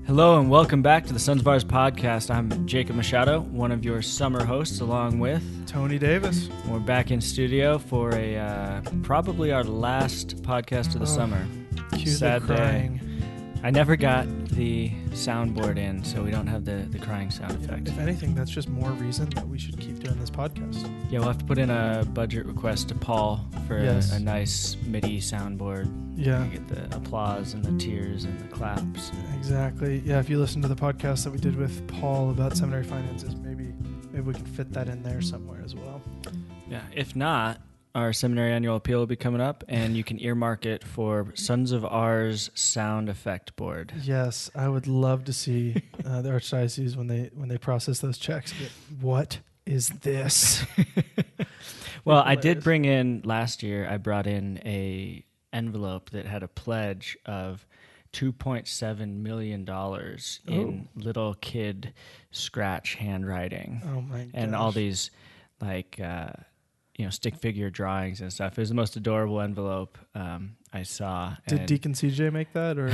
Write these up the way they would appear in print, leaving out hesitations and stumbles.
Hello and welcome back to the Sons of Ours podcast. I'm Jacob Machado, one of your summer hosts, along with Tony Davis. We're back in studio for a probably our last podcast of the summer. Sad crying. Day. I never got the soundboard in, so we don't have the crying sound effect. If anything, that's just more reason that we should keep doing this podcast. Yeah, we'll have to put in a budget request to Paul for a nice MIDI soundboard. Yeah. Get the applause and the tears and the claps. Exactly. Yeah, if you listen to the podcast that we did with Paul about seminary finances, maybe we can fit that in there somewhere as well. Yeah, if not, our seminary annual appeal will be coming up, and you can earmark it for Sons of Ours sound effect board. Yes, I would love to see the archdiocese when they process those checks. What is this? Well, I did bring in last year. I brought in a envelope that had a pledge of $2.7 million in little kid scratch handwriting. Oh my gosh. And all these stick figure drawings and stuff. It was the most adorable envelope I saw. Did Deacon CJ make that, or?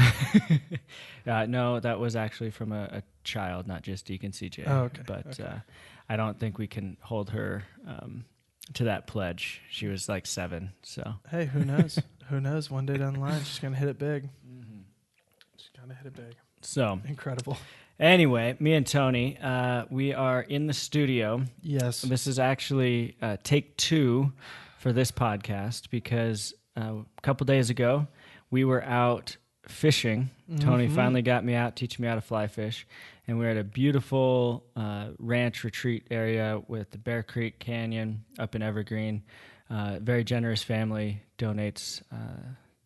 No, that was actually from a child, not just Deacon CJ. Oh, okay. But okay. I don't think we can hold her to that pledge. She was like 7, so. Hey, who knows? Who knows? One day down the line, she's going to hit it big. Mm-hmm. She's going to hit it big. So. Incredible. Anyway, me and Tony, we are in the studio. Yes. This is actually take 2 for this podcast because a couple days ago we were out fishing. Mm-hmm. Tony finally got me out, teaching me how to fly fish. And we're at a beautiful ranch retreat area with the Bear Creek Canyon up in Evergreen. Very generous family donates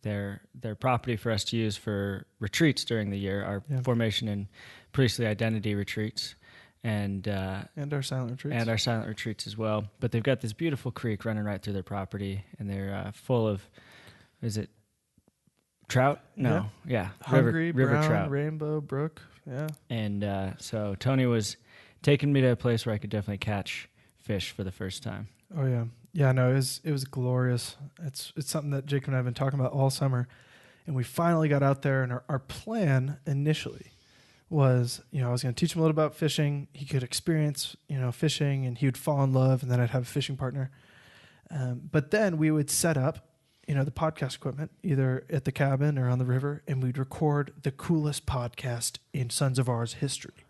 their property for us to use for retreats during the year, our formation and priestly identity retreats, and our silent retreats. And our silent retreats as well. But they've got this beautiful creek running right through their property, and they're full of, is it trout? No. Yeah. Hungry, river brown, trout. rainbow, brook. Yeah. And so Tony was taking me to a place where I could definitely catch fish for the first time. Oh, yeah. Yeah, no, it was glorious. It's something that Jacob and I have been talking about all summer. And we finally got out there, and our plan initially was, I was going to teach him a little about fishing. He could experience, fishing, and he would fall in love, and then I'd have a fishing partner. But then we would set up, the podcast equipment, either at the cabin or on the river, and we'd record the coolest podcast in Sons of Ours history.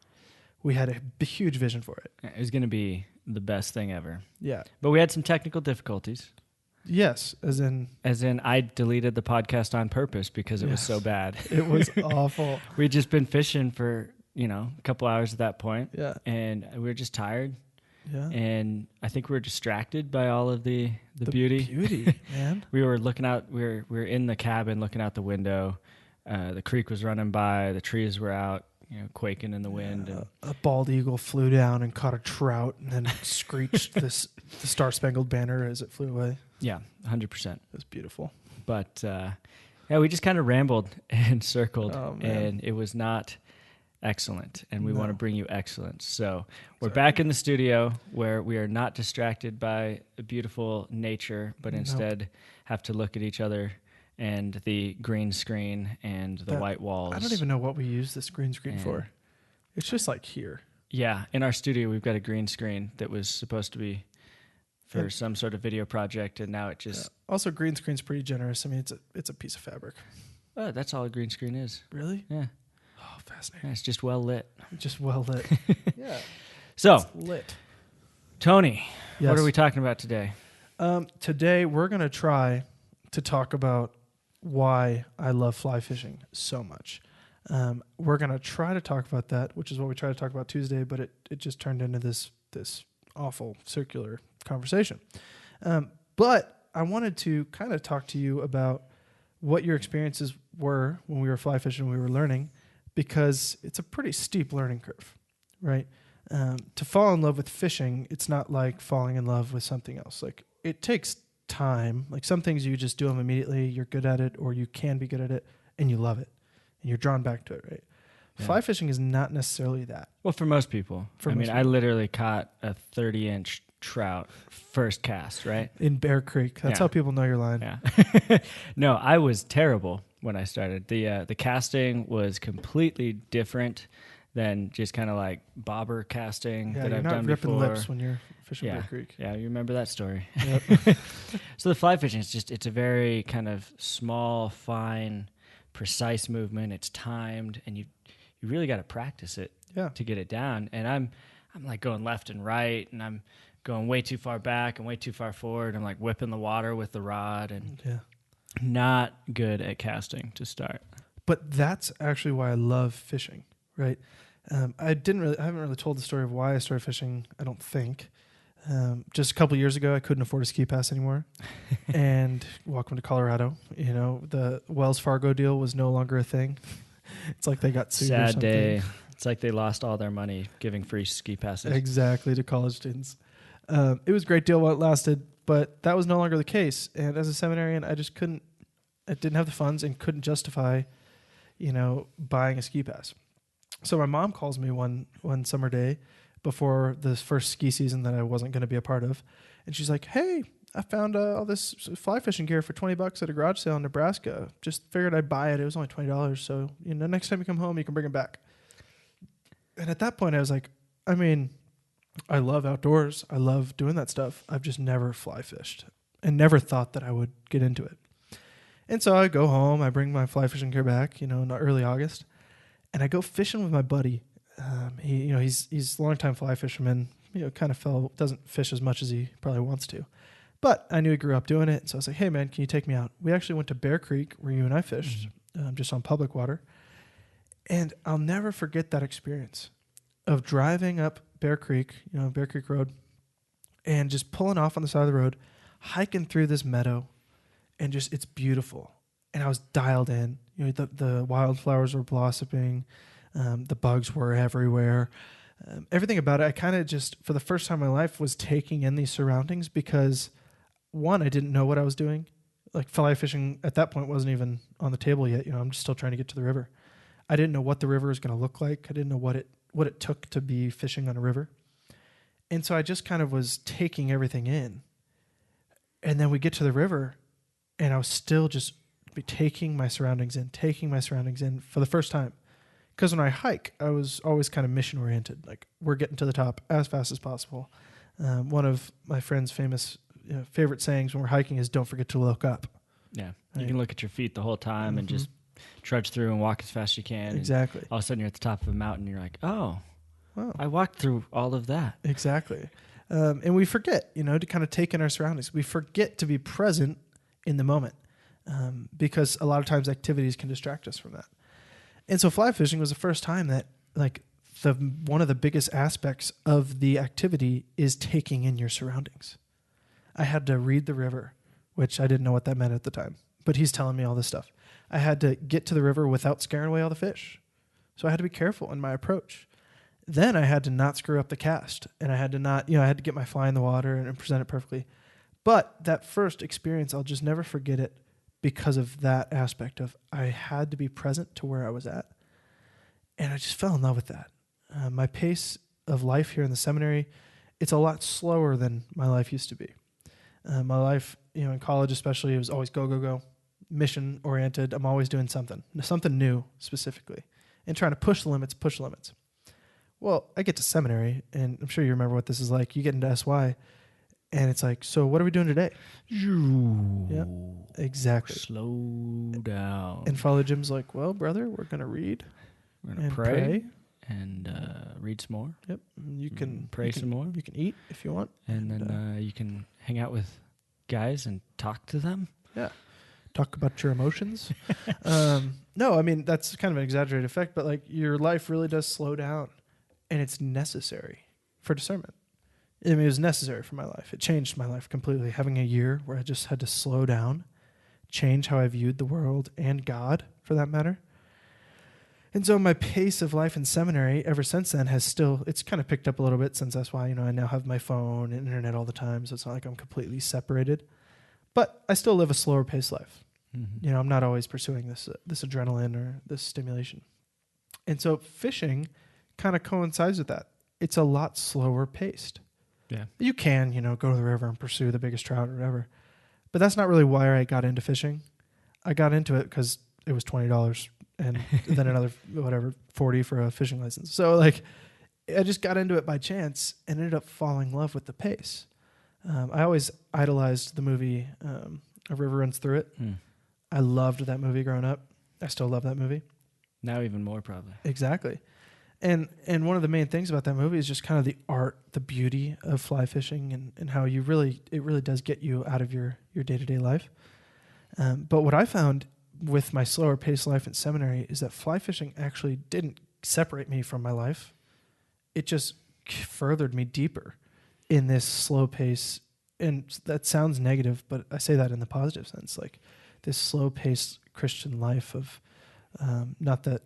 We had a huge vision for it. It was going to be the best thing ever. Yeah. But we had some technical difficulties. Yes, as in I deleted the podcast on purpose because it was so bad. It was awful. We'd just been fishing for, a couple hours at that point. Yeah. And we were just tired. Yeah. And I think we were distracted by all of the beauty. Beauty, man. We were looking out, we were in the cabin looking out the window. The creek was running by, the trees were out, quaking in the wind. And a bald eagle flew down and caught a trout and then screeched the Star-Spangled Banner as it flew away. Yeah, 100%. It was beautiful. But, we just kind of rambled and circled, and it was not excellent, and we want to bring you excellence. So we're back in the studio where we are not distracted by a beautiful nature, but instead have to look at each other and the green screen and the white walls. I don't even know what we use this green screen for. It's just like here. Yeah, in our studio we've got a green screen that was supposed to be for some sort of video project, and now it just... Also, green screen's pretty generous. I mean, it's a piece of fabric. Oh, that's all a green screen is. Really? Yeah. Oh, fascinating. Yeah, it's just well lit. Just well lit. Yeah. So, it's lit. Tony, yes. What are we talking about today? Today, we're going to try to talk about why I love fly fishing so much. We're going to try to talk about that, which is what we tried to talk about Tuesday, but it just turned into this awful circular conversation. But I wanted to kind of talk to you about what your experiences were when we were fly fishing, when we were learning, because it's a pretty steep learning curve, right? To fall in love with fishing, it's not like falling in love with something else. Like, it takes time. Like, some things you just do them immediately, you're good at it, or you can be good at it, and you love it, and you're drawn back to it, right? Yeah. Fly fishing is not necessarily that. Well, for most people. I literally caught a 30-inch trout first cast, right? In Bear Creek. That's how people know you're lying. Yeah. No, I was terrible when I started. The casting was completely different than just kind of like bobber casting Yeah, that you're I've not done ripping before. lips when you're fishing Bear Yeah, Creek. yeah, you remember that story. Yep. So the fly fishing is it's a very kind of small, fine, precise movement. It's timed, and you really got to practice it Yeah. to get it down. And I'm like going left and right, and I'm going way too far back and way too far forward. I'm like whipping the water with the rod, and not good at casting to start. But that's actually why I love fishing, right? I haven't really told the story of why I started fishing. I don't think. Just a couple of years ago, I couldn't afford a ski pass anymore, and welcome to Colorado. You know, the Wells Fargo deal was no longer a thing. It's like they got sued or Sad something. day. It's like they lost all their money giving free ski passes. Exactly, to college students. It was a great deal while it lasted, but that was no longer the case. And as a seminarian, I didn't have the funds and couldn't justify, buying a ski pass. So my mom calls me one summer day before the first ski season that I wasn't going to be a part of. And she's like, "Hey, I found all this fly fishing gear for $20 at a garage sale in Nebraska. Just figured I'd buy it. It was only $20. So, next time you come home, you can bring it back." And at that point I was like, I love outdoors. I love doing that stuff. I've just never fly fished and never thought that I would get into it. And so I go home, I bring my fly fishing gear back, in early August, and I go fishing with my buddy. He's a longtime fly fisherman, doesn't fish as much as he probably wants to. But I knew he grew up doing it. So I was like, "Hey man, can you take me out?" We actually went to Bear Creek where you and I fished, just on public water. And I'll never forget that experience of driving up Bear Creek Road, and just pulling off on the side of the road, hiking through this meadow, and just, it's beautiful. And I was dialed in. The wildflowers were blossoming, the bugs were everywhere. Everything about it, I kind of just, for the first time in my life, was taking in these surroundings because, one, I didn't know what I was doing. Like, fly fishing at that point wasn't even on the table yet. I'm just still trying to get to the river. I didn't know what the river was going to look like. I didn't know what it took to be fishing on a river. And so I just kind of was taking everything in. And then we get to the river, and I was still just taking my surroundings in for the first time. Because when I hike, I was always kind of mission oriented. Like, we're getting to the top as fast as possible. One of my friend's favorite sayings when we're hiking is, "Don't forget to look up." Yeah. Right? You can look at your feet the whole time and just trudge through and walk as fast as you can. Exactly. All of a sudden you're at the top of a mountain and you're like, "Oh, wow, I walked through all of that." Exactly. And we forget, to kind of take in our surroundings. We forget to be present in the moment, because a lot of times activities can distract us from that. And so fly fishing was the first time that, like, one of the biggest aspects of the activity is taking in your surroundings. I had to read the river, which I didn't know what that meant at the time, but he's telling me all this stuff. I had to get to the river without scaring away all the fish. So I had to be careful in my approach. Then I had to not screw up the cast, and I had to get my fly in the water and present it perfectly. But that first experience, I'll just never forget it because of that aspect of I had to be present to where I was at. And I just fell in love with that. My pace of life here in the seminary, it's a lot slower than my life used to be. My life, in college especially, it was always go, go, go, mission oriented. I'm always doing something new specifically, and trying to push the limits. Well, I get to seminary, and I'm sure you remember what this is like. You get into SY, and it's like, "So what are we doing today?" Yeah, exactly. Slow down. And Father Jim's like, "Well, brother, we're going to read. We're going to pray. And read some more. Yep. You can pray some more. You can eat if you want. And then you can hang out with guys and talk to them. Yeah. Talk about your emotions. No, that's kind of an exaggerated effect, but like, your life really does slow down, and it's necessary for discernment. It was necessary for my life. It changed my life completely. Having a year where I just had to slow down, change how I viewed the world and God, for that matter. And so my pace of life in seminary ever since then it's kind of picked up a little bit, since that's why, I now have my phone and internet all the time. So it's not like I'm completely separated, but I still live a slower paced life. Mm-hmm. I'm not always pursuing this adrenaline or this stimulation. And so fishing kind of coincides with that. It's a lot slower paced. Yeah. You can, go to the river and pursue the biggest trout or whatever, but that's not really why I got into fishing. I got into it because it was $20 and then another whatever 40 for a fishing license. So like I just got into it by chance and ended up falling in love with the pace. I always idolized the movie A River Runs Through It. I loved that movie growing up. I still love that movie. Now even more probably. Exactly. And one of the main things about that movie is just kind of the art, the beauty of fly fishing and how it really does get you out of your day-to-day life. But what I found with my slower paced life in seminary is that fly fishing actually didn't separate me from my life. It just furthered me deeper in this slow pace. And that sounds negative, but I say that in the positive sense, like this slow paced Christian life of, not that,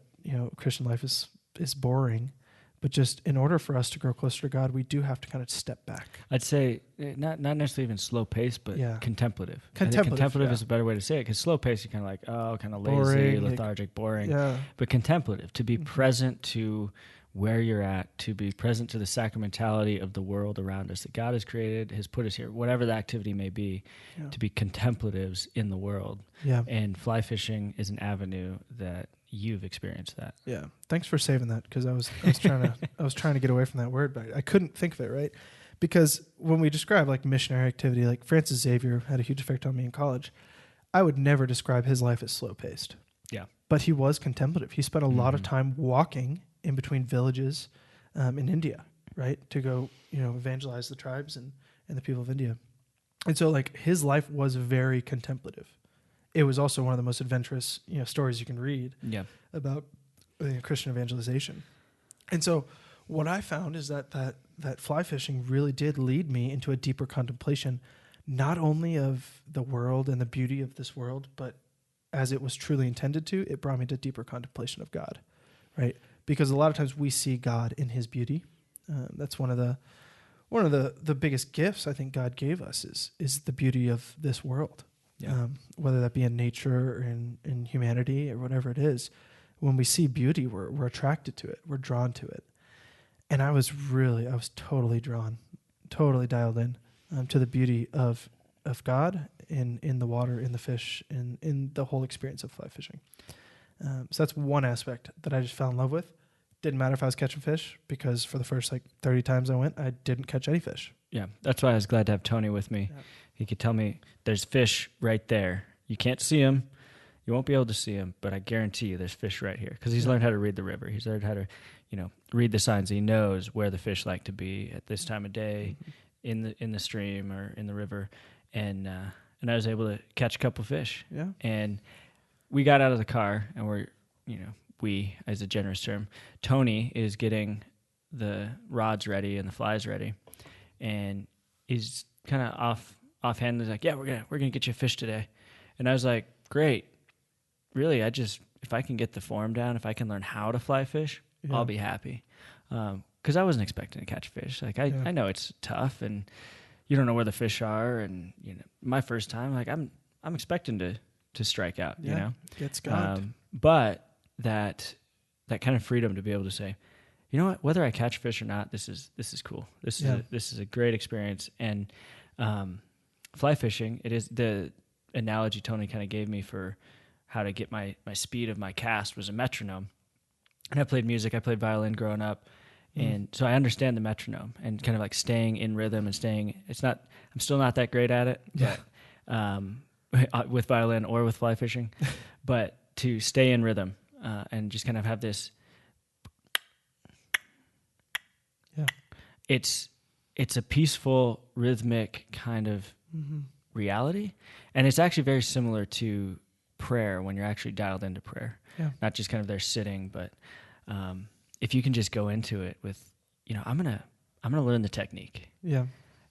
Christian life is boring, but just in order for us to grow closer to God, we do have to kind of step back. I'd say not necessarily even slow pace, but contemplative. Contemplative is a better way to say it, because slow pace, you're kind of like, oh, kind of lazy, boring, lethargic, boring. Yeah. But contemplative, to be present to where you're at, to be present to the sacramentality of the world around us that God has created, has put us here, whatever the activity may be, to be contemplatives in the world. Yeah. And fly fishing is an avenue that you've experienced that. Yeah. Thanks for saving that, because I was trying to get away from that word, but I couldn't think of it, right? Because when we describe like missionary activity, like Francis Xavier had a huge effect on me in college, I would never describe his life as slow paced. Yeah. But he was contemplative. He spent a lot of time walking in between villages in India, right? To go, evangelize the tribes and the people of India. And so like his life was very contemplative. It was also one of the most adventurous, stories you can read about Christian evangelization. And so what I found is that fly fishing really did lead me into a deeper contemplation, not only of the world and the beauty of this world, but as it was truly intended to, it brought me to deeper contemplation of God, right? Because a lot of times we see God in his beauty. That's one of the biggest gifts I think God gave us is the beauty of this world. Yeah. Whether that be in nature or in humanity or whatever it is, when we see beauty, we're attracted to it. We're drawn to it. And I was totally drawn, totally dialed in to the beauty of God in the water, in the fish, in the whole experience of fly fishing. So that's one aspect that I just fell in love with. Didn't matter if I was catching fish, because for the first 30 times I went, I didn't catch any fish. Yeah, that's why I was glad to have Tony with me. Yeah. He could tell me there's fish right there. You can't see them. You won't be able to see them, but I guarantee you there's fish right here, because he's learned how to read the river. He's learned how to, read the signs. He knows where the fish like to be at this time of day in the stream or in the river. And I was able to catch a couple fish. Yeah. And we got out of the car and we, as a generous term, Tony is getting the rods ready and the flies ready, and he's kind of offhand. He's like, "Yeah, we're gonna get you a fish today," and I was like, "Great, really? If I can get the form down, if I can learn how to fly fish, I'll be happy." Because I wasn't expecting to catch fish. Like I know it's tough, and you don't know where the fish are, and my first time, like I'm expecting to strike out. It's God. But that kind of freedom to be able to say, you know what, whether I catch fish or not, this is cool. This is a great experience. And fly fishing, it is the analogy Tony kind of gave me for how to get my speed of my cast was a metronome. And I played music, I played violin growing up. And so I understand the metronome and kind of like staying in rhythm and I'm still not that great at it, but, with violin or with fly fishing, but to stay in rhythm. And just kind of have this. Yeah, it's a peaceful, rhythmic kind of reality, and it's actually very similar to prayer when you're actually dialed into prayer. Yeah, not just kind of there sitting, but if you can just go into it with, I'm gonna learn the technique. Yeah,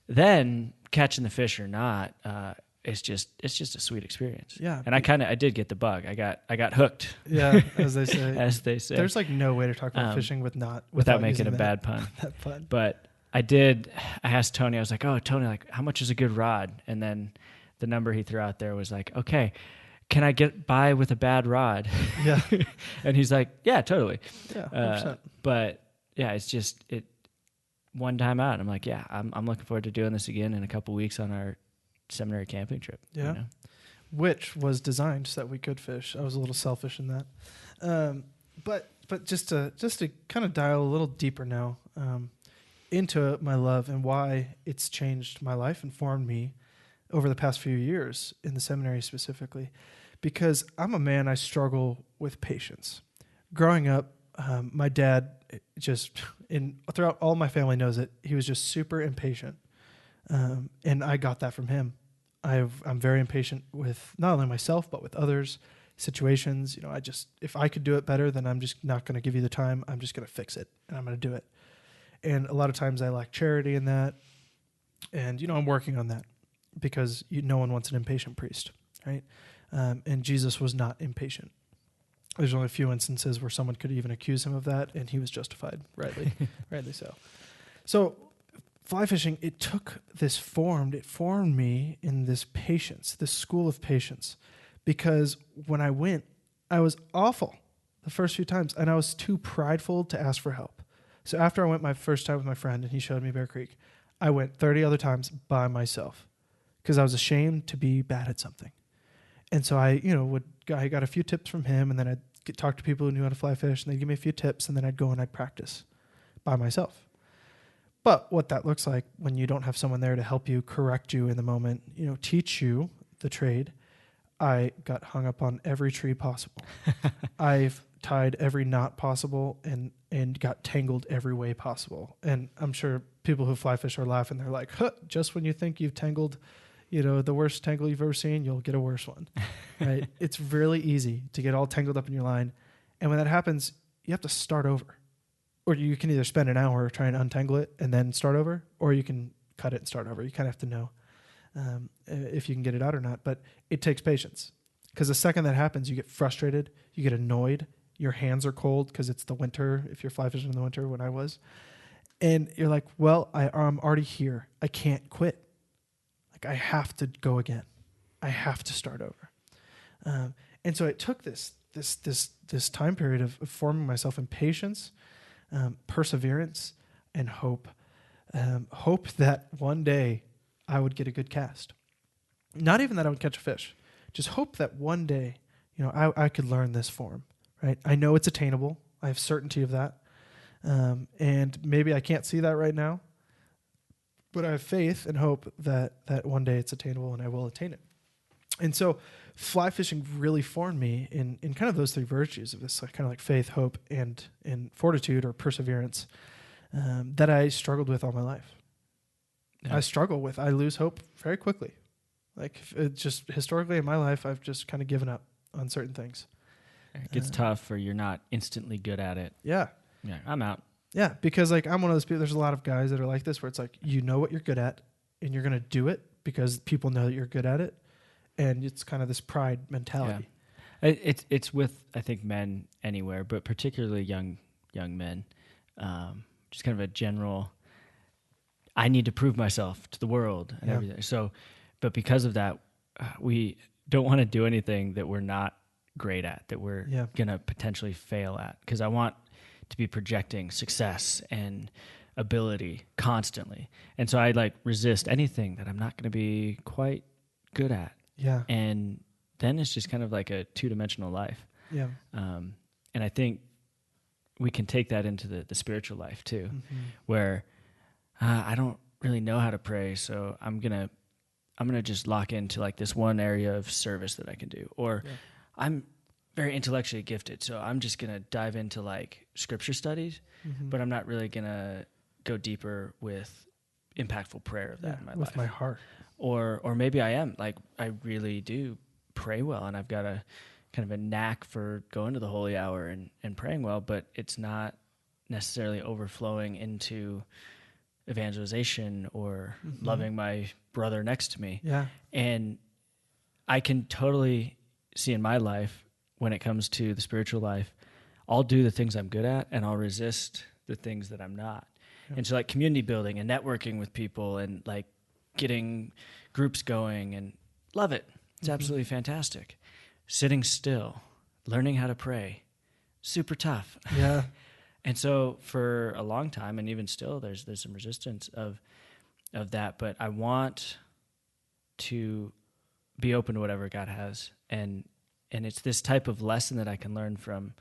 then catching the fish or not. It's just a sweet experience. Yeah. And I did get the bug. I got hooked. Yeah, as they say. There's no way to talk about fishing without making a bad pun. That pun. But I asked Tony, I was like, "Oh, Tony, like how much is a good rod?" And then the number he threw out there was like, "Okay, can I get by with a bad rod?" Yeah. And he's like, "Yeah, totally." Yeah. 100%. But yeah, it's just one time out. I'm like, "Yeah, I'm looking forward to doing this again in a couple weeks on our seminary camping trip." Yeah. which was designed so that we could fish. I was a little selfish in that. But just to kind of dial a little deeper now into my love and why it's changed my life and formed me over the past few years in the seminary specifically, because I'm a man, I struggle with patience. Growing up, my dad throughout all my family knows it. He was just super impatient. And I got that from him. I'm very impatient with not only myself, but with others, situations. If I could do it better, then I'm just not going to give you the time. I'm just going to fix it and I'm going to do it. And a lot of times I lack charity in that. And, I'm working on that because no one wants an impatient priest, right? And Jesus was not impatient. There's only a few instances where someone could even accuse him of that, and he was justified, rightly so. So fly fishing, it formed me in this patience, this school of patience, because when I went, I was awful the first few times, and I was too prideful to ask for help. So after I went my first time with my friend, and he showed me Bear Creek, I went 30 other times by myself because I was ashamed to be bad at something. And so I got a few tips from him, and then I'd talk to people who knew how to fly fish, and they'd give me a few tips, and then I'd go and I'd practice by myself. But what that looks like when you don't have someone there to help you, correct you in the moment, teach you the trade, I got hung up on every tree possible. I've tied every knot possible and got tangled every way possible. And I'm sure people who fly fish are laughing. They're like, huh, just when you think you've tangled the worst tangle you've ever seen, you'll get a worse one, right? It's really easy to get all tangled up in your line. And when that happens, you have to start over. Or you can either spend an hour trying to untangle it and then start over, or you can cut it and start over. You kind of have to know if you can get it out or not. But it takes patience, because the second that happens, you get frustrated, you get annoyed, your hands are cold because it's the winter, if you're fly fishing in the winter, when I was. And you're like, well, I'm already here. I can't quit. I have to go again. I have to start over. And so it took this time period of forming myself in patience, perseverance, and hope. Hope that one day I would get a good cast. Not even that I would catch a fish. Just hope that one day, I could learn this form, right? I know it's attainable. I have certainty of that. And maybe I can't see that right now, but I have faith and hope that one day it's attainable and I will attain it. And so fly fishing really formed me in kind of those three virtues of this kind of like faith, hope, and fortitude or perseverance that I struggled with all my life. Yeah. I lose hope very quickly. It just historically in my life, I've just kind of given up on certain things. It gets tough or you're not instantly good at it. Yeah. Yeah, I'm out. Yeah, because I'm one of those people, there's a lot of guys that are like this where it's like, what you're good at and you're going to do it because people know that you're good at it. And it's kind of this pride mentality. Yeah. It's with, I think, men anywhere, but particularly young men. Just kind of a general, I need to prove myself to the world and everything. So, but because of that, we don't want to do anything that we're not great at, that we're going to potentially fail at. Because I want to be projecting success and ability constantly. And so I resist anything that I'm not going to be quite good at. Yeah. And then it's just kind of like a two-dimensional life. Yeah. And I think we can take that into the spiritual life too, where I don't really know how to pray, so I'm gonna just lock into this one area of service that I can do. Or I'm very intellectually gifted, so I'm just gonna dive into scripture studies, but I'm not really gonna go deeper with impactful prayer of that in my life. With my heart. Or maybe I am. I really do pray well, and I've got a kind of a knack for going to the holy hour and praying well, but it's not necessarily overflowing into evangelization or loving my brother next to me. Yeah. And I can totally see in my life, when it comes to the spiritual life, I'll do the things I'm good at, and I'll resist the things that I'm not. Yeah. And so community building and networking with people and getting groups going, and love it. It's absolutely fantastic. Sitting still, learning how to pray, super tough. Yeah. And so for a long time, and even still, there's some resistance of that. But I want to be open to whatever God has. And it's this type of lesson that I can learn from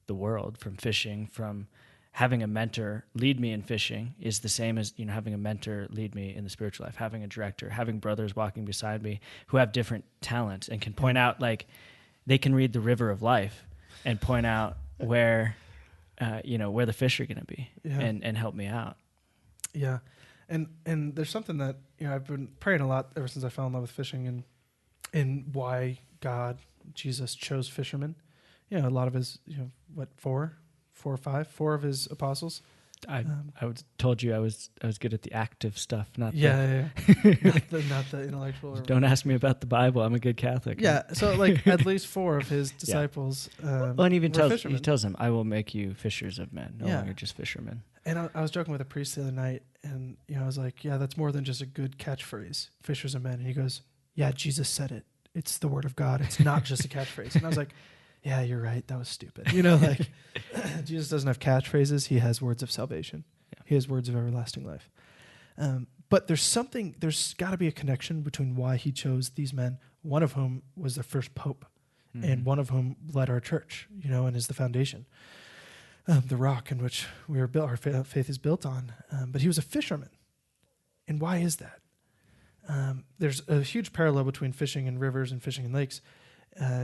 the world, from fishing, from having a mentor lead me in fishing is the same as, having a mentor lead me in the spiritual life, having a director, having brothers walking beside me who have different talents and can point out, like, they can read the river of life and point out where the fish are going to be and help me out. Yeah. And there's something that, I've been praying a lot ever since I fell in love with fishing and why God, Jesus chose fishermen. A lot of his, four of his apostles. I told you I was good at the active stuff, not not the intellectual. Don't ask me about the Bible. I'm a good Catholic. Yeah, so like at least 4 of his disciples. And even he tells them, "I will make you fishers of men, no longer just fishermen." And I was joking with a priest the other night, and I was like, "Yeah, that's more than just a good catchphrase, fishers of men." And he goes, "Yeah, Jesus said it. It's the word of God. It's not just a catchphrase." And I was like, yeah, you're right. That was stupid. Jesus doesn't have catchphrases. He has words of salvation. Yeah. He has words of everlasting life. But there's got to be a connection between why he chose these men, one of whom was the first pope, and one of whom led our church, and is the foundation, the rock in which we are built, our faith is built on. But he was a fisherman. And why is that? There's a huge parallel between fishing in rivers and fishing in lakes.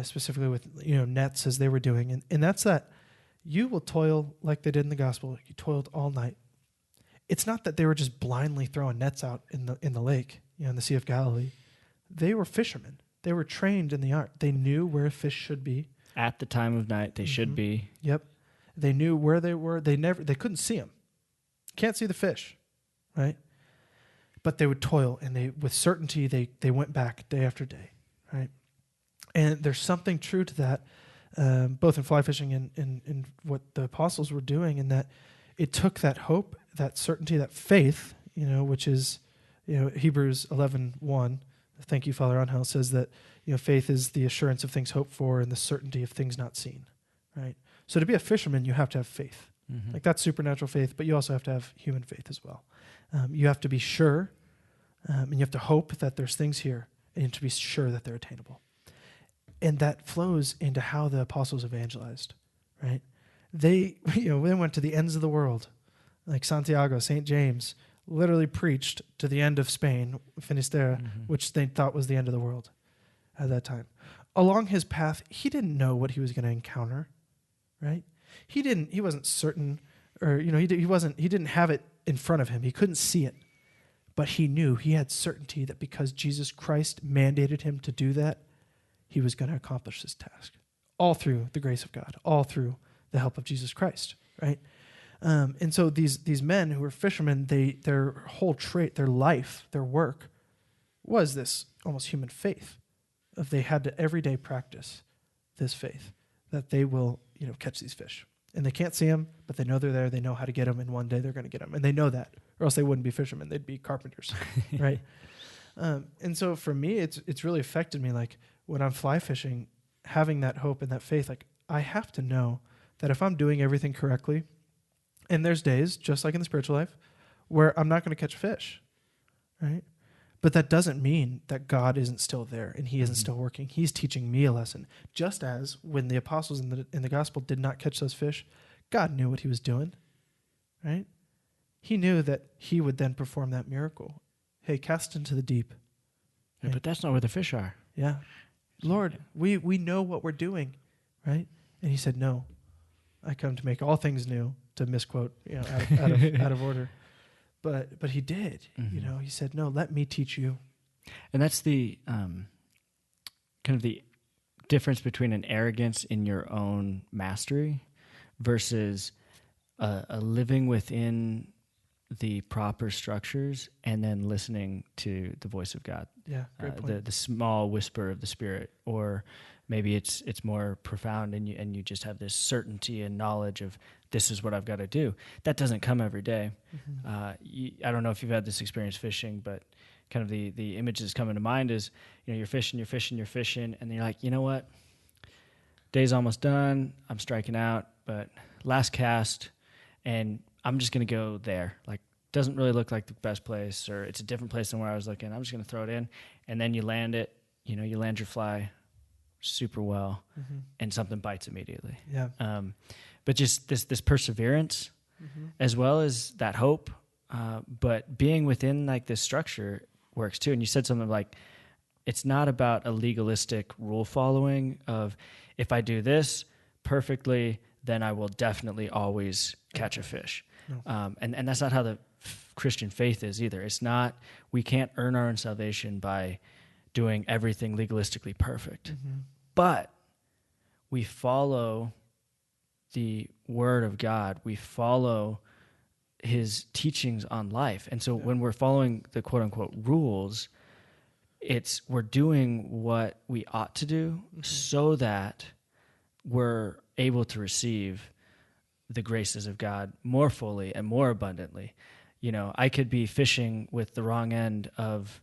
Specifically with nets as they were doing, and that's that you will toil like they did in the gospel. You toiled all night. It's not that they were just blindly throwing nets out in the lake, in the Sea of Galilee. They were fishermen. They were trained in the art. They knew where fish should be at the time of night. They should be. Yep, they knew where they were. They couldn't see them. Can't see the fish, right? But they would toil, and with certainty they went back day after day, right? And there's something true to that, both in fly fishing and in what the apostles were doing, in that it took that hope, that certainty, that faith, which is, Hebrews 11:1. Thank you, Father Angel, says that faith is the assurance of things hoped for and the certainty of things not seen, right? So to be a fisherman, you have to have faith, like that's supernatural faith, but you also have to have human faith as well. You have to be sure, and you have to hope that there's things here, and to be sure that they're attainable. And that flows into how the apostles evangelized, right? They went to the ends of the world, like Santiago, St. James, literally preached to the end of Spain, Finisterre, which they thought was the end of the world at that time. Along his path, he didn't know what he was going to encounter, right? He wasn't certain, or he didn't have it in front of him. He couldn't see it, but he knew, he had certainty that because Jesus Christ mandated him to do that, he was going to accomplish this task, all through the grace of God, all through the help of Jesus Christ, right? And so these men who were fishermen, their whole trait, their life, their work was this almost human faith. If they had to every day practice this faith, that they will catch these fish. And they can't see them, but they know they're there. They know how to get them, and one day they're going to get them. And they know that, or else they wouldn't be fishermen. They'd be carpenters, right? And so for me, it's really affected me, like, when I'm fly fishing, having that hope and that faith, like, I have to know that if I'm doing everything correctly, and there's days, just like in the spiritual life, where I'm not going to catch fish, right? But that doesn't mean that God isn't still there and he isn't still working. He's teaching me a lesson. Just as when the apostles in the gospel did not catch those fish, God knew what he was doing, right? He knew that he would then perform that miracle. Hey, cast into the deep. Yeah, but that's not where the fish are. Yeah. Lord, we know what we're doing, right? And he said, no, I come to make all things new, to misquote, out of order. But he did, he said, no, let me teach you. And that's the kind of the difference between an arrogance in your own mastery versus a living within the proper structures and then listening to the voice of God. Yeah, great point. The small whisper of the Spirit, or maybe it's more profound, and you just have this certainty and knowledge of this is what I've got to do. That doesn't come every day. Mm-hmm. I don't know if you've had this experience fishing, but kind of the image that's coming to mind is, you're fishing, and then you're like, you know what? Day's almost done. I'm striking out, but last cast, and I'm just going to go there. Like, doesn't really look like the best place, or it's a different place than where I was looking. I'm just going to throw it in, and then you land it, you land your fly super well and something bites immediately. Yeah. But just this perseverance as well as that hope, but being within like this structure works too. And you said something like, it's not about a legalistic rule following of if I do this perfectly, then I will definitely always catch a fish. No. And that's not how the Christian faith is either. It's not, we can't earn our own salvation by doing everything legalistically perfect. But we follow the word of God. We follow his teachings on life. And so when we're following the quote unquote rules, we're doing what we ought to do so that we're able to receive the graces of God more fully and more abundantly. I could be fishing with the wrong end of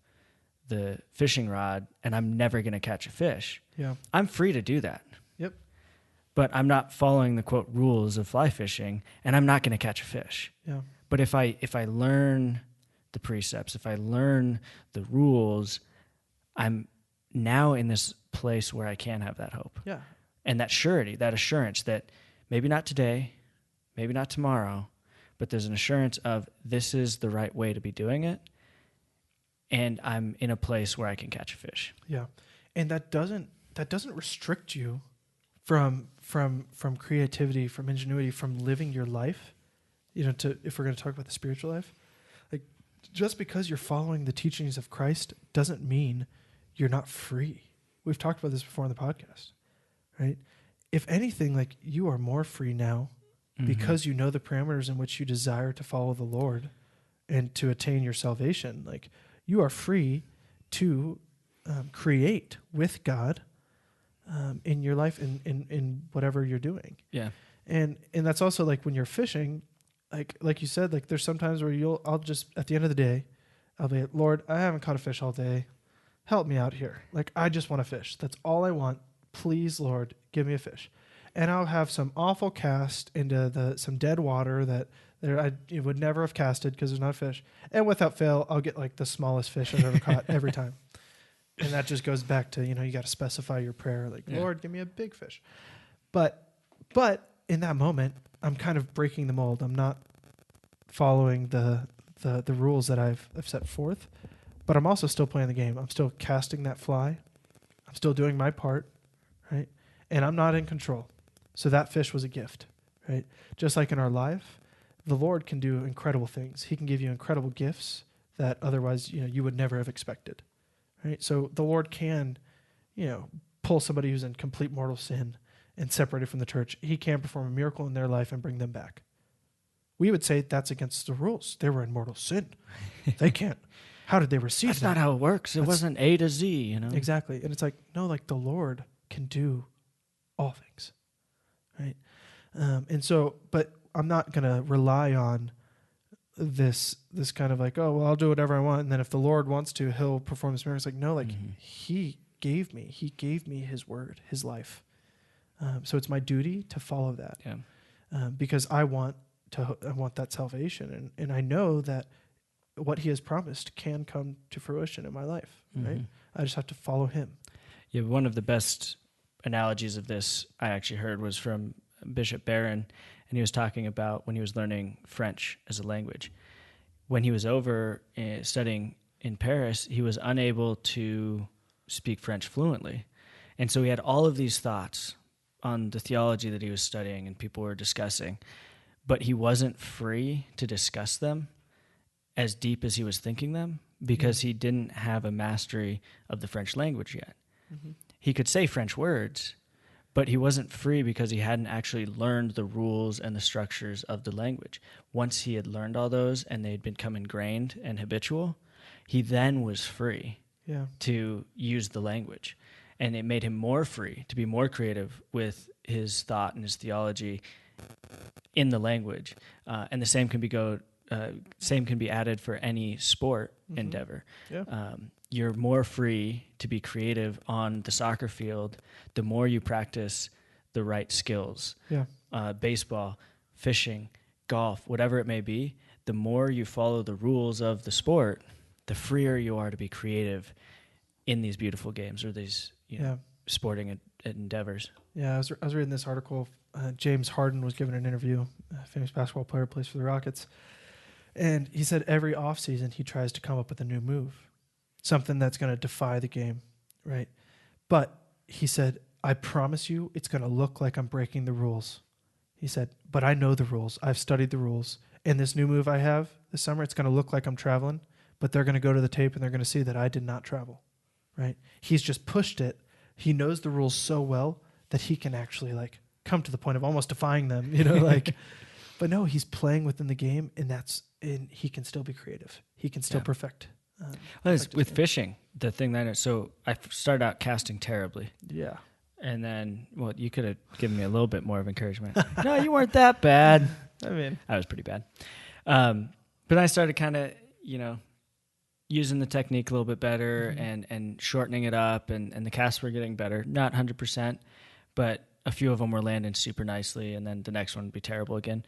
the fishing rod and I'm never going to catch a fish. Yeah. I'm free to do that. Yep. But I'm not following the quote rules of fly fishing and I'm not going to catch a fish. Yeah. But if I learn the precepts, if I learn the rules, I'm now in this place where I can have that hope. Yeah. And that surety, that assurance that maybe not today, maybe not tomorrow, but there's an assurance of this is the right way to be doing it. And I'm in a place where I can catch a fish. Yeah. And that doesn't restrict you from creativity, from ingenuity, from living your life. If we're going to talk about the spiritual life, like just because you're following the teachings of Christ doesn't mean you're not free. We've talked about this before on the podcast, right? If anything, like you are more free now because you know the parameters in which you desire to follow the Lord and to attain your salvation. Like you are free to create with God in your life, in whatever you're doing. Yeah. And that's also like when you're fishing, like you said, like there's sometimes where I'll just, at the end of the day, I'll be, Lord, I haven't caught a fish all day. Help me out here. Like, I just want to fish. That's all I want. Please, Lord, give me a fish. And I'll have some awful cast into some dead water that I would never have casted because there's not a fish. And without fail, I'll get like the smallest fish I've ever caught every time. And that just goes back to, you got to specify your prayer. Like, Lord, give me a big fish. But in that moment, I'm kind of breaking the mold. I'm not following the rules that I've set forth. But I'm also still playing the game. I'm still casting that fly. I'm still doing my part, right? And I'm not in control. So that fish was a gift, right? Just like in our life, the Lord can do incredible things. He can give you incredible gifts that otherwise, you would never have expected, right? So the Lord can, pull somebody who's in complete mortal sin and separated from the church. He can perform a miracle in their life and bring them back. We would say that's against the rules. They were in mortal sin. They can't. How did they receive That's that? not how it works. It wasn't A to Z, Exactly. And it's like, no, like the Lord can do all things, right? And so, but I'm not going to rely on this kind of like, oh, well, I'll do whatever I want. And then if the Lord wants to, he'll perform this miracle. It's like, no, like he gave me his word, his life. So it's my duty to follow that. Yeah. Because I want that salvation. And I know that what he has promised can come to fruition in my life, right? I just have to follow him. Yeah, one of the best analogies of this I actually heard was from Bishop Barron, and he was talking about when he was learning French as a language. When he was over studying in Paris, he was unable to speak French fluently. And so he had all of these thoughts on the theology that he was studying and people were discussing, but he wasn't free to discuss them as deep as he was thinking them because he didn't have a mastery of the French language yet. He could say French words, but he wasn't free because he hadn't actually learned the rules and the structures of the language. Once he had learned all those and they'd become ingrained and habitual, he then was free to use the language. And it made him more free to be more creative with his thought and his theology in the language. And the same can be added for any sport endeavor. Yeah. You're more free to be creative on the soccer field the more you practice the right skills. Yeah. Baseball, fishing, golf, whatever it may be, the more you follow the rules of the sport, the freer you are to be creative in these beautiful games or these sporting endeavors. Yeah, I was reading this article. James Harden was given an interview, a famous basketball player, plays for the Rockets. And he said every offseason he tries to come up with a new move, something that's going to defy the game, right? But he said, I promise you it's going to look like I'm breaking the rules. He said, but I know the rules. I've studied the rules. And this new move I have this summer, it's going to look like I'm traveling, but they're going to go to the tape and they're going to see that I did not travel, right? He's just pushed it. He knows the rules so well that he can actually like come to the point of almost defying them, like, but no, he's playing within the game, and he can still be creative. He can still perfect. With fishing, the thing that so I started out casting terribly. Yeah. And then, you could have given me a little bit more of encouragement. No, you weren't that bad. I mean, I was pretty bad. But I started kind of, using the technique a little bit better and shortening it up, and the casts were getting better. Not 100%, but a few of them were landing super nicely, and then the next one would be terrible again.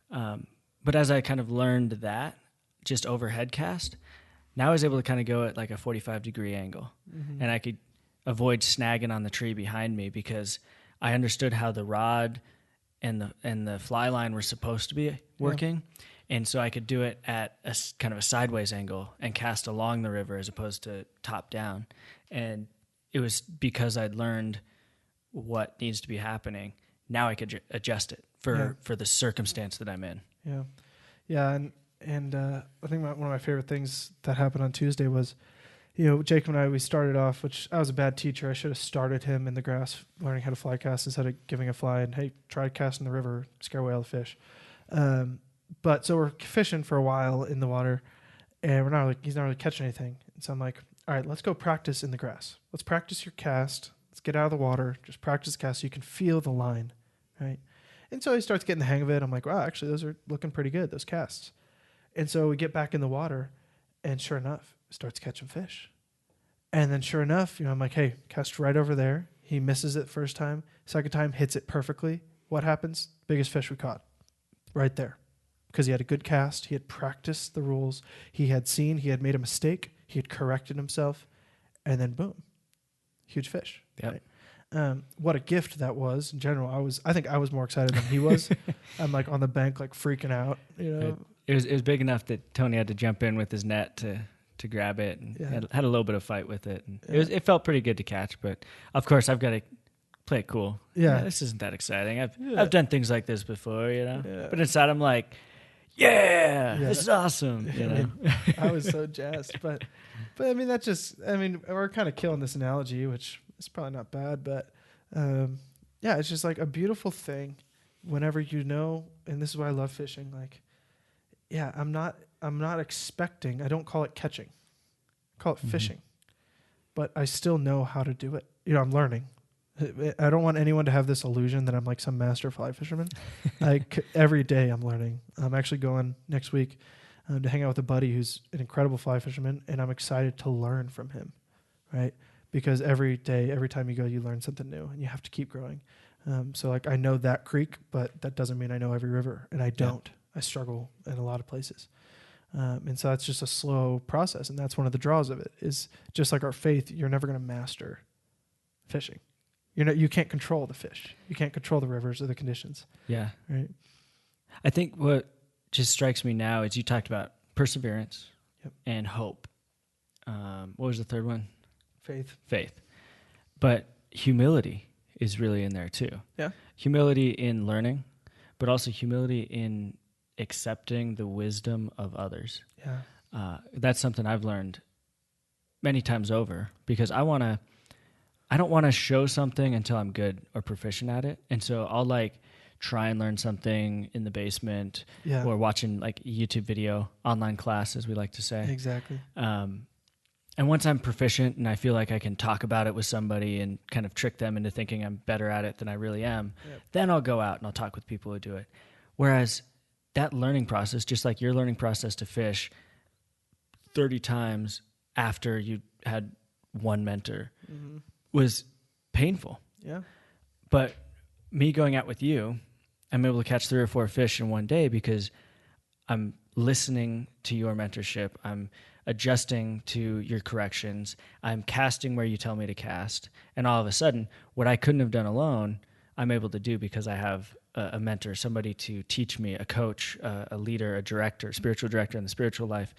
But as I kind of learned that, just overhead cast, now I was able to kind of go at like a 45-degree angle, and I could avoid snagging on the tree behind me because I understood how the rod and the fly line were supposed to be working. And so I could do it at a kind of a sideways angle and cast along the river as opposed to top down. And it was because I'd learned what needs to be happening. Now I could adjust it for the circumstance that I'm in. Yeah. Yeah. And I think one of my favorite things that happened on Tuesday was, Jacob and I, we started off, which I was a bad teacher. I should have started him in the grass learning how to fly cast instead of giving a fly and, hey, try casting the river, scare away all the fish. But so we're fishing for a while in the water, and he's not really catching anything. And so I'm like, all right, let's go practice in the grass. Let's practice your cast. Let's get out of the water. Just practice the cast so you can feel the line, right? And so he starts getting the hang of it. I'm like, wow, actually, those are looking pretty good, those casts. And so we get back in the water, and sure enough, starts catching fish. And then sure enough, I'm like, hey, cast right over there. He misses it first time. Second time, hits it perfectly. What happens? Biggest fish we caught right there. Because he had a good cast. He had practiced the rules. He had made a mistake. He had corrected himself. And then boom, huge fish. Yep. Right? What a gift that was. In general, I think I was more excited than he was. I'm like on the bank, like freaking out. It was big enough that Tony had to jump in with his net to grab it, and had a little bit of fight with it. And it felt pretty good to catch, but of course I've got to play it cool. Yeah, this isn't that exciting. I've done things like this before, But inside I'm like, this is awesome. I was so jazzed, but I mean we're kind of killing this analogy, which is probably not bad, but it's just like a beautiful thing whenever and this is why I love fishing. Like, I'm not expecting. I don't call it catching, I call it fishing, but I still know how to do it. I'm learning. I don't want anyone to have this illusion that I'm like some master fly fisherman. Every day I'm learning. I'm actually going next week to hang out with a buddy who's an incredible fly fisherman, and I'm excited to learn from him, right? Because every day, every time you go, you learn something new, and you have to keep growing. So like I know that creek, but that doesn't mean I know every river, and I don't. I struggle in a lot of places. And so that's just a slow process, and that's one of the draws of it is just like our faith, you're never going to master fishing. You can't control the fish. You can't control the rivers or the conditions. Yeah. Right. I think what just strikes me now is you talked about perseverance and hope. What was the third one? Faith. But humility is really in there too. Yeah. Humility in learning, but also humility in accepting the wisdom of others. Yeah. That's something I've learned many times over because I don't want to show something until I'm good or proficient at it. And so I'll like try and learn something in the basement or watching like a YouTube video, online class, as we like to say. Exactly. And once I'm proficient and I feel like I can talk about it with somebody and kind of trick them into thinking I'm better at it than I really am, then I'll go out and I'll talk with people who do it. Whereas that learning process, just like your learning process to fish 30 times after you had one mentor, was painful. Yeah. But me going out with you, I'm able to catch 3 or 4 fish in one day because I'm listening to your mentorship. I'm adjusting to your corrections. I'm casting where you tell me to cast. And all of a sudden, what I couldn't have done alone, I'm able to do because I have a mentor, somebody to teach me, a coach, a leader, a director, spiritual director in the spiritual life.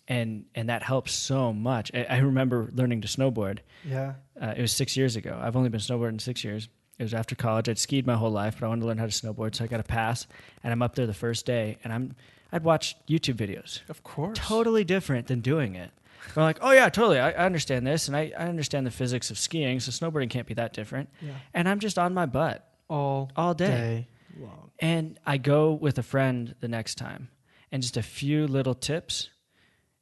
And that helps so much. I remember learning to snowboard. Yeah. It was 6 years ago. I've only been snowboarding 6 years. It was after college. I'd skied my whole life, but I wanted to learn how to snowboard, so I got a pass. And I'm up there the first day, and I'd watch YouTube videos. Of course. Totally different than doing it. But I'm like, oh yeah, totally. I understand this, and I understand the physics of skiing, so snowboarding can't be that different. Yeah. And I'm just on my butt All day long. And I go with a friend the next time, and just a few little tips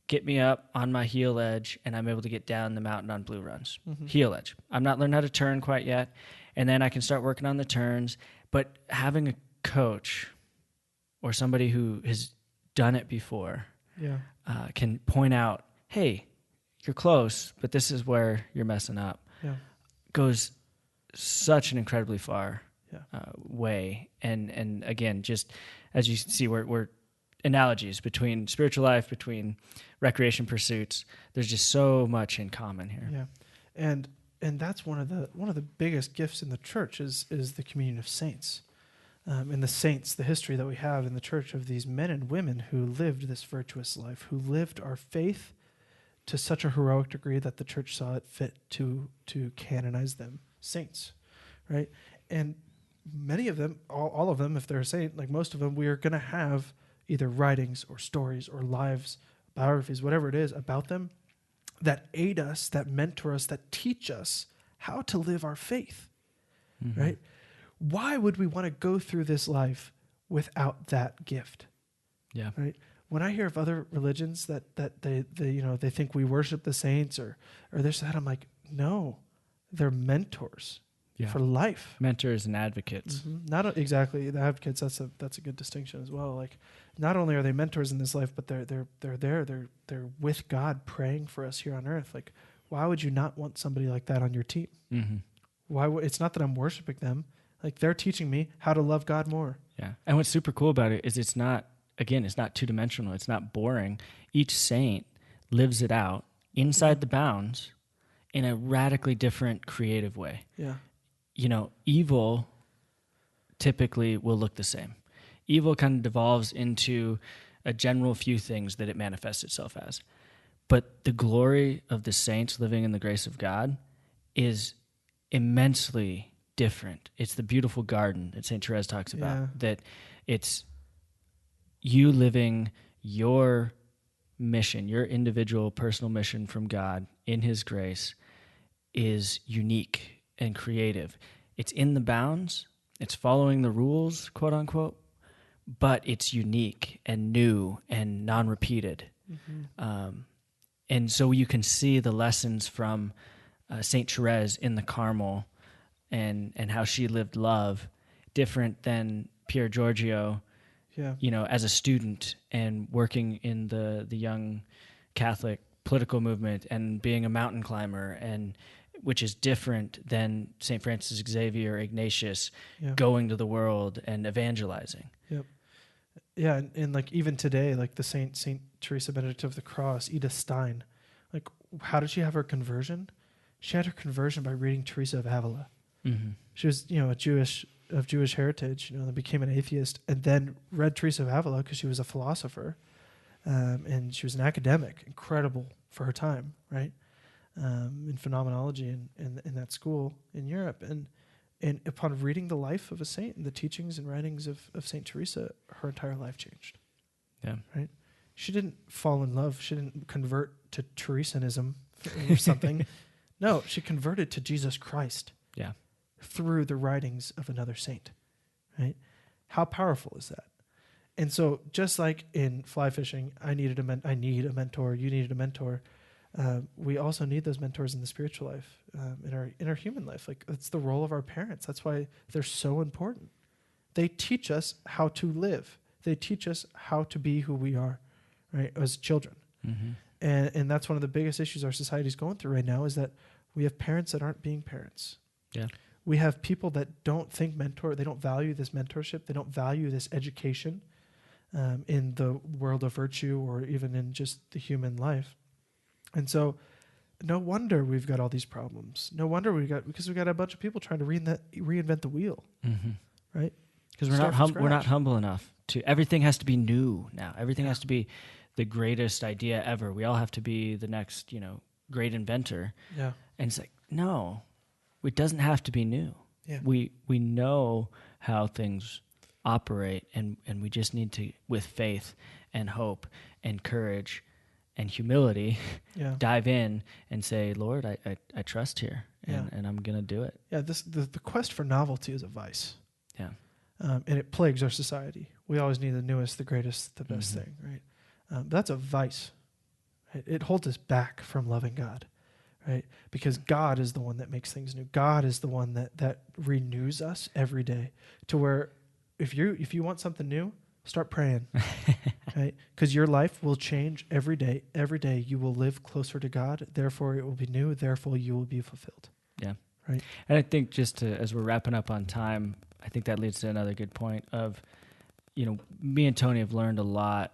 get me up on my heel edge, and I'm able to get down the mountain on blue runs. Mm-hmm. Heel edge. I'm not learning how to turn quite yet, and then I can start working on the turns. But having a coach or somebody who has done it before can point out, hey, you're close, but this is where you're messing up, goes such an incredibly far way. And again, just as you see, we're analogies between spiritual life, between recreation pursuits. There's just so much in common here. Yeah, and that's one of the biggest gifts in the church is the communion of saints. And the saints, the history that we have in the church of these men and women who lived this virtuous life, who lived our faith to such a heroic degree that the church saw it fit to canonize them saints, right? And many of them, all of them, if they're a saint, like most of them, we are going to have either writings or stories or lives, biographies, whatever it is about them that aid us, that mentor us, that teach us how to live our faith, right? Why would we want to go through this life without that gift? Yeah. Right. When I hear of other religions that they think we worship the saints or this or that, I'm like, no, they're mentors for life. Mentors and advocates. Not exactly the advocates. That's a good distinction as well. Like, not only are they mentors in this life, but they're with God praying for us here on earth. Like, why would you not want somebody like that on your team? It's not that I'm worshiping them. Like, they're teaching me how to love God more. Yeah. And what's super cool about it is it's not two-dimensional. It's not boring. Each saint lives it out inside the bounds in a radically different, creative way. Yeah. Evil typically will look the same. Evil kind of devolves into a general few things that it manifests itself as. But the glory of the saints living in the grace of God is immensely different. It's the beautiful garden that St. Therese talks about, that it's you living your mission, your individual personal mission from God in his grace is unique and creative. It's in the bounds, it's following the rules, quote unquote, but it's unique and new and non-repeated. And so you can see the lessons from St. Therese in the Carmel and how she lived love different than Pier Giorgio, as a student and working in the young Catholic political movement and being a mountain climber, and which is different than St. Francis Xavier or Ignatius going to the world and evangelizing. Yep. Yeah, and like even today, like the Saint Teresa Benedict of the Cross, Edith Stein, like how did she have her conversion? She had her conversion by reading Teresa of Avila. She was, of Jewish heritage, that became an atheist, and then read Teresa of Avila because she was a philosopher, and she was an academic, incredible for her time, right? In phenomenology in that school in Europe, and upon reading the life of a saint and the teachings and writings of Saint Teresa, her entire life changed. Yeah, right. She didn't fall in love. She didn't convert to Teresianism or something. No, she converted to Jesus Christ. Yeah. Through the writings of another saint, right? How powerful is that? And so, just like in fly fishing, I need a mentor. You needed a mentor. We also need those mentors in the spiritual life, in our human life. Like, it's the role of our parents. That's why they're so important. They teach us how to live. They teach us how to be who we are, right, as children. And that's one of the biggest issues our society is going through right now, is that we have parents that aren't being parents. Yeah. We have people that don't think they don't value this mentorship, they don't value this education, in the world of virtue or even in just the human life. And so no wonder we've got all these problems. No wonder because we've got a bunch of people trying to reinvent the wheel, right? Because we're not humble enough to. Everything has to be new now. Everything has to be the greatest idea ever. We all have to be the next, great inventor. Yeah. And it's like, no, it doesn't have to be new. Yeah. We know how things operate, and we just need to, with faith and hope and courage and humility, dive in and say, Lord, I trust here, and I'm going to do it. Yeah, the quest for novelty is a vice. Yeah. And it plagues our society. We always need the newest, the greatest, the best thing, right? That's a vice. Right? It holds us back from loving God, right? Because God is the one that makes things new. God is the one that renews us every day, to where if you want something new, start praying, right? Because your life will change every day. Every day you will live closer to God. Therefore, it will be new. Therefore, you will be fulfilled. Yeah. Right. And I think as we're wrapping up on time, I think that leads to another good point of, me and Tony have learned a lot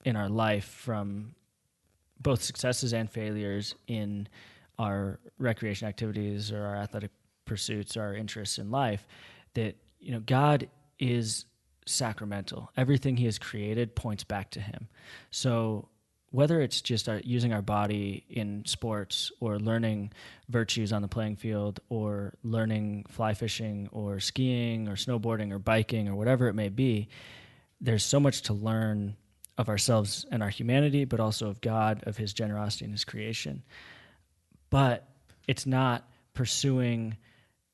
in our life from both successes and failures in our recreation activities or our athletic pursuits or our interests in life, that, God is sacramental. Everything he has created points back to him. So whether it's just using our body in sports or learning virtues on the playing field or learning fly fishing or skiing or snowboarding or biking or whatever it may be, there's so much to learn of ourselves and our humanity, but also of God, of his generosity and his creation. But it's not pursuing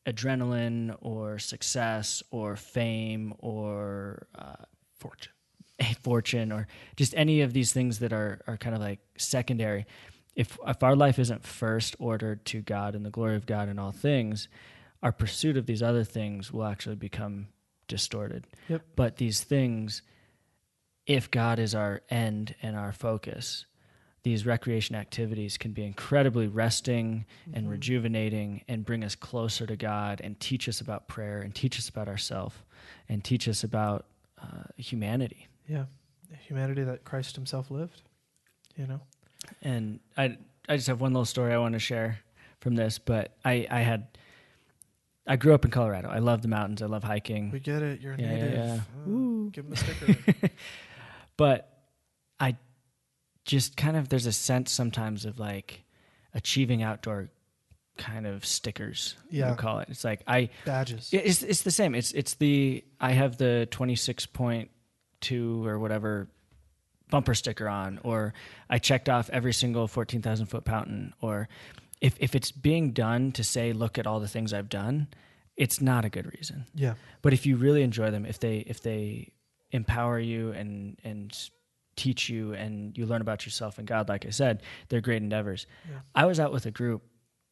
adrenaline or success or fame or fortune or just any of these things that are kind of like secondary. If our life isn't first ordered to God and the glory of God in all things, our pursuit of these other things will actually become distorted. Yep. But these things, if God is our end and our focus, these recreation activities can be incredibly resting and rejuvenating and bring us closer to God and teach us about prayer and teach us about ourselves and teach us about humanity. Yeah, the humanity that Christ himself lived, And I just have one little story I want to share from this, but I grew up in Colorado. I love the mountains. I love hiking. We get it. You're a native. Yeah. Oh, give him the sticker. But I just kind of, there's a sense sometimes of like achieving outdoor kind of stickers. Yeah. We'll call it. It's like badges. It's the same. I have the 26.2 or whatever bumper sticker on, or I checked off every single 14,000 foot mountain, or if it's being done to say, look at all the things I've done, it's not a good reason. Yeah. But if you really enjoy them, if they empower you and teach you and you learn about yourself and God, like I said, they're great endeavors. Yeah. I was out with a group.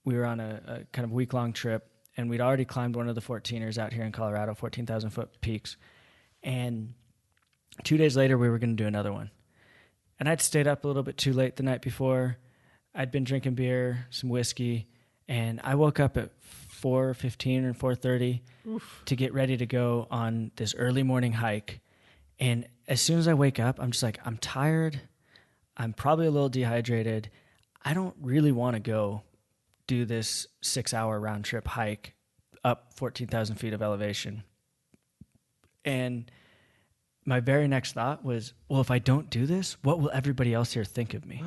We were on a kind of week-long trip, and we'd already climbed one of the 14ers out here in Colorado, 14,000 foot peaks. And 2 days later, we were going to do another one. And I'd stayed up a little bit too late the night before. I'd been drinking beer, some whiskey, and I woke up at 4:15 or 4:30 to get ready to go on this early morning hike. And as soon as I wake up, I'm just like, I'm tired. I'm probably a little dehydrated. I don't really want to go do this 6-hour round trip hike up 14,000 feet of elevation. And my very next thought was, well, if I don't do this, what will everybody else here think of me?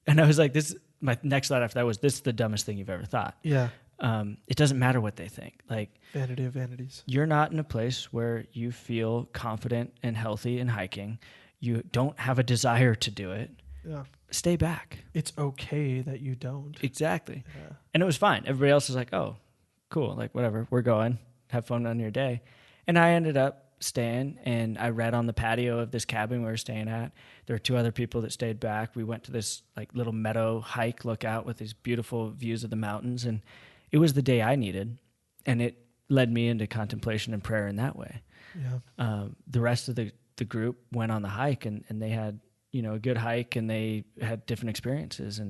And I was like, my next thought after that was, this is the dumbest thing you've ever thought. Yeah. It doesn't matter what they think. Like, vanity of vanities. You're not in a place where you feel confident and healthy in hiking. You don't have a desire to do it. Yeah. Stay back. It's okay that you don't. Exactly. Yeah. And it was fine. Everybody else was like, oh, cool. Like, whatever. We're going. Have fun on your day. And I ended up staying, and I read on the patio of this cabin we were staying at. There were 2 other people that stayed back. We went to this like little meadow hike lookout with these beautiful views of the mountains, and it was the day I needed, and it led me into contemplation and prayer in that way. Yeah. The rest of the group went on the hike, and they had a good hike, and they had different experiences.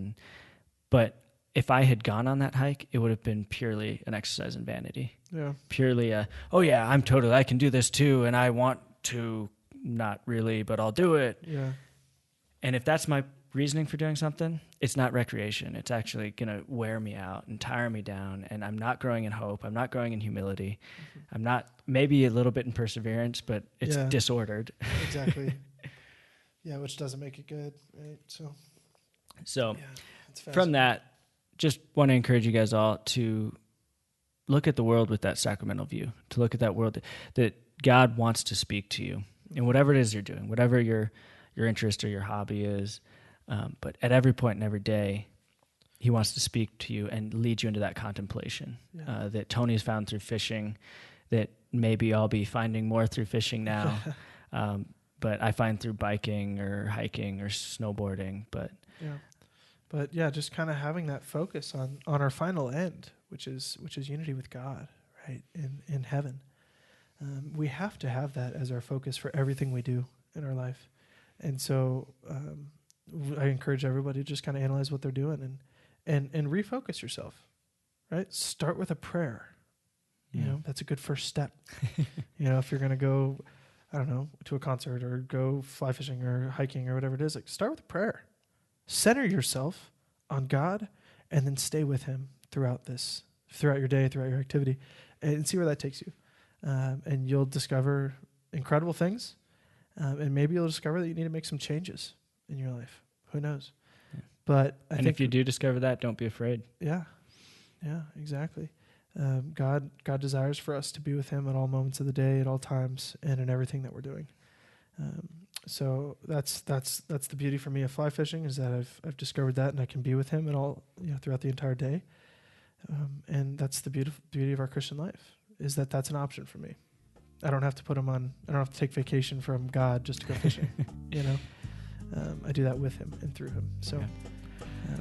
But if I had gone on that hike, it would have been purely an exercise in vanity. Yeah. Purely I can do this too, and I want to not really, but I'll do it. Yeah. And if that's my reasoning for doing something, it's not recreation. It's actually going to wear me out and tire me down. And I'm not growing in hope. I'm not growing in humility. I'm not, maybe a little bit in perseverance, but it's disordered. Exactly. Yeah, which doesn't make it good, right? So from that, just want to encourage you guys all to look at the world with that sacramental view, to look at that world that God wants to speak to you in whatever it is you're doing, whatever your interest or your hobby is. But at every point in every day, he wants to speak to you and lead you into that contemplation that Tony's found through fishing, that maybe I'll be finding more through fishing now. But I find through biking or hiking or snowboarding. But just kind of having that focus on our final end, which is unity with God, right, in heaven. We have to have that as our focus for everything we do in our life. And so I encourage everybody to just kind of analyze what they're doing and refocus yourself, right? Start with a prayer. You know, that's a good first step. If you're going to go, I don't know, to a concert or go fly fishing or hiking or whatever it is, like start with a prayer. Center yourself on God and then stay with him throughout your day, throughout your activity, and see where that takes you. And you'll discover incredible things. And maybe you'll discover that you need to make some changes in your life. Who knows? Yeah. But I think if you do discover that, don't be afraid. Yeah, exactly. God desires for us to be with him at all moments of the day, at all times, and in everything that we're doing. So that's the beauty for me of fly fishing, is that I've discovered that, and I can be with him at all, throughout the entire day. And that's the beauty of our Christian life, is that that's an option for me. I don't have to put him on. I don't have to take vacation from God just to go fishing. I do that with him and through him. So.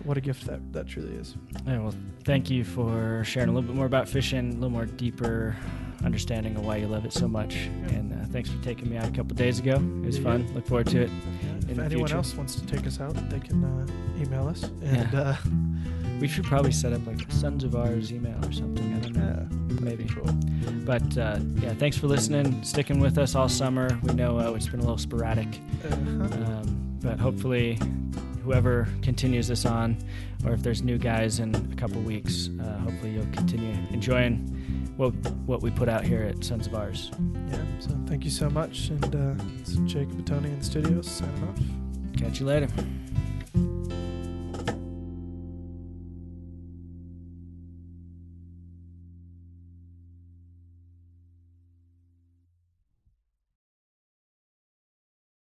What a gift that truly is. Yeah, well, thank you for sharing a little bit more about fishing, a little more deeper understanding of why you love it so much. Yeah. And thanks for taking me out a couple days ago. It was fun. Look forward to it. Yeah. If anyone else wants to take us out, they can email us. And we should probably set up like a Sons of Ours email or something. I don't know. Maybe. Cool. But thanks for listening, sticking with us all summer. We know it's been a little sporadic. But hopefully whoever continues this on, or if there's new guys in a couple weeks, hopefully you'll continue enjoying what we put out here at Sons of Ours. Yeah, so thank you so much. And it's Jacob and Tony in the studios signing off. Catch you later.